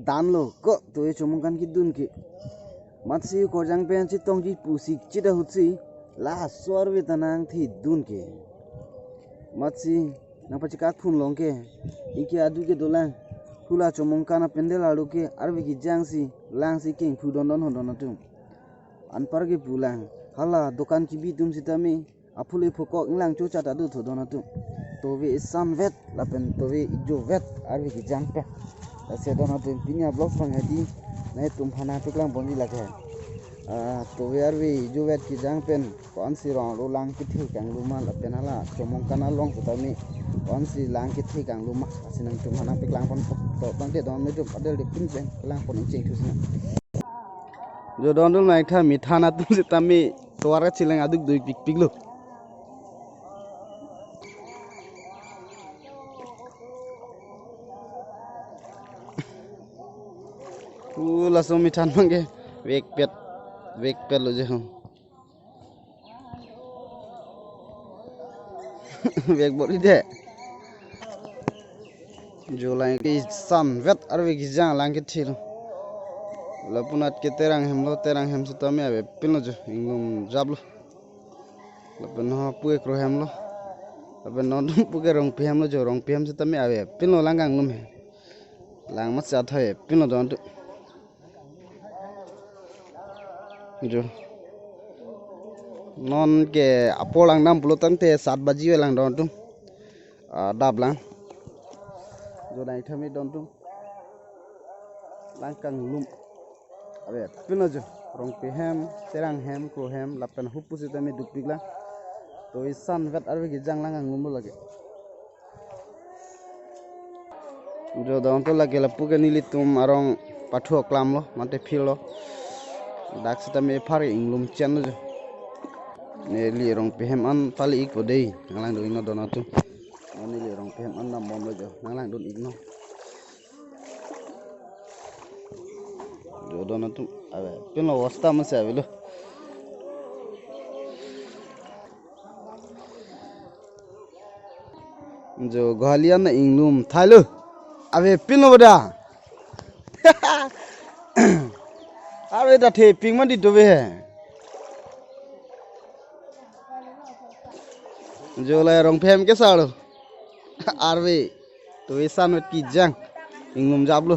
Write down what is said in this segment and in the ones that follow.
dan lo ko to e chomongan ki dun ki matsi ko jang pen chi tong ji pusik chi da hutsi la swar ve tanang thi dun ki matsi nang pachi kak phun long ke iki adu ke dolang hula chomongkana pendel alu ke arbi ki jang si lang si king fu don don hon don tu an par ke pulang hala dokan ki bi tum sitami apule phoko nglang chu cha ta du tho don tu to ve san vet la pen to ve ijo vet arbi ki jang pe se don tu pinya blog sang hadi nai tum phana tuklang bonji la ke to ve arbi ijo vet ki jang pen kon si rong lo lang ki thi kang lu ma la pen hala chomongkana long sitami kon si lang ki thi kang lu ma asinang tum phana tuklang pon to bang te don me tu adel de pin pen lang pon ching tu sina jo don dul mai tha mithana tum sitami to ara chilang aduk dui pik pik lo langsung michan mangke wek pet lo je hum wek bori de jo lai ki san vet ar wek jang lang ke thil lapunat ke terang hem sitame ave pino jo ingum jablo lapun ha puek ro hem lo lapun non puke rong phem lo jo rong phem sitame ave pino langang lum he lang ma cha thai pino don tu jo non ke apolang nam pulotan te 7 baji lang don tu dab lang jo nai thami don tu lang kang lum abe pino jo rong pe hem terang hem kro hem lapen hupu sitami dupik lang to isan vet arbe ki jang lang ngum lage jo don to lage la puke nili tum arong pathu klam lo mate phil lo dak sitami phar inglum chen jo ne li rong pe hem an pali ik po dei nglang do ino don tu ni li rong pe hem an nam bom lo jo nglang don ik no jo don tu abe pino wasta ma se avelo jo galian na inglum thailo abe pino bada abe da the ping man di dobe he jo la rong phem ke salo arbe to isan met ki jang inglum jablo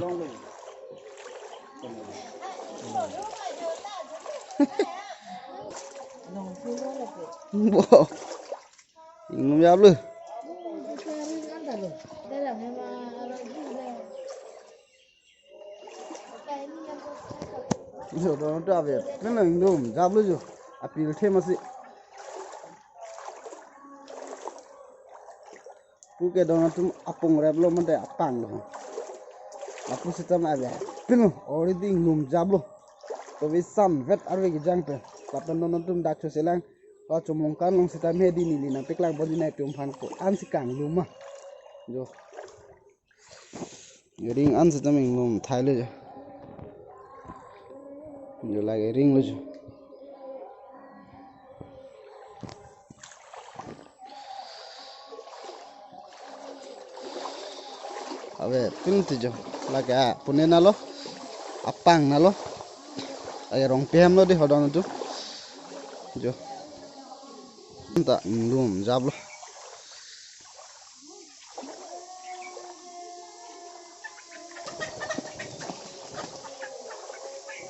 bo inglum jablo jo don ta be pino inglum jablo jo apil the masi puke don tum apung reblo mate apang lo apu sitam ave pino ori ding lum jablo to wisan vet arwe ki jang pe lapan don tum dak selang ko chomong kan long sitam he di ni na peklang bodi na tum phan ko an sikang luma jo ring an sitam lum thaile jo lage ring lo jo abe pinti jo laga punen nalo apang nalo ay rong pem lo di hodon tu jo ta indum jablo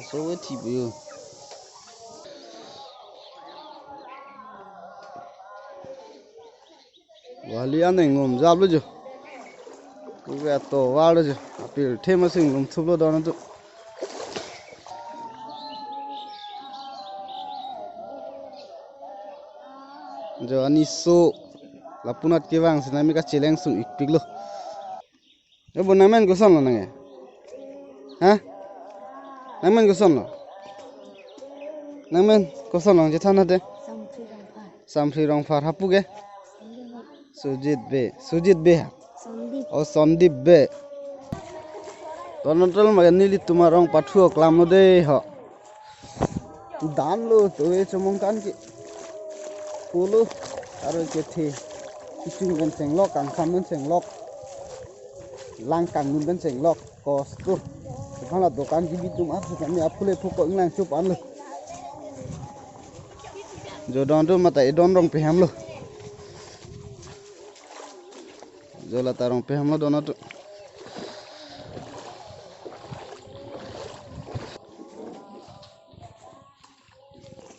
so we ti bu wali an ngum jablo jo uga to walo jo apil thema sing lum thublo don tu jo ani so lapunat ke bang sinami ka cheleng sung ikpik lo e bonamen ko son lo nange ha namen ko son lo namen ko son lo je thana de samphri rong phar hapu ge sujit be o sondip be tonotol maganili tumarong pathu klam lo de ho dan lo to e chomong kan ki polo aro ke the kichung kan senglok kan khamun senglok langkang nun kan seng lok kos tu kalau dokan gibi tum ap kami apule pukok ngang cup an lo jodon tu mata edon rong peham lo jola tarong peham lo dono tu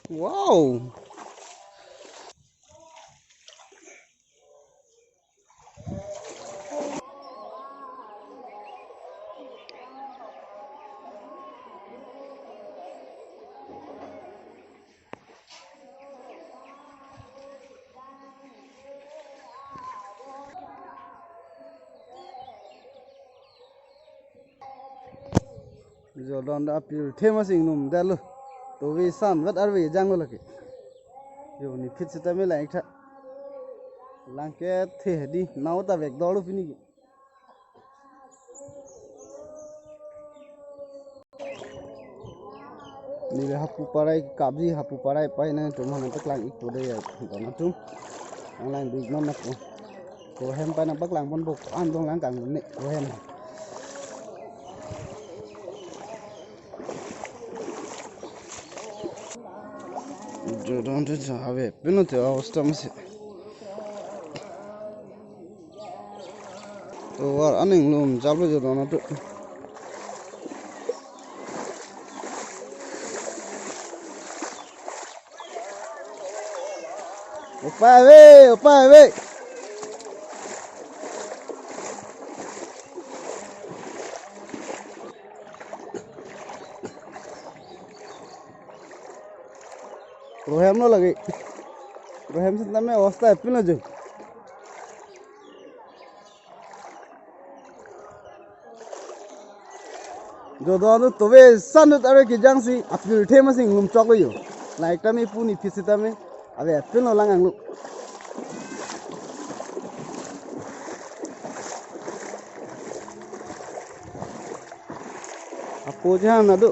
wow jodon da pil thema sing num da lo to vi san wat ar vi jang lo laki yo ni fit sita me la ekta langke the di nau ta vek dolu pini ni le hapu parai kabji hapu parai pai na tum han tak lang ik to de ya dona tum ang lang bi non na ko hem pa na bak lang bon bok an dong lang kang ne ko hem jodon tu jave pino te avasta mase to war aning lum jalbo jodon tu opa we rohem no lagi rohem se tame avasta pino jo jodon tu tobe san tu are ki jangsi apil thema sing lum chok lo yo like tame puni fisita me ave pino langang lu apo jahan adu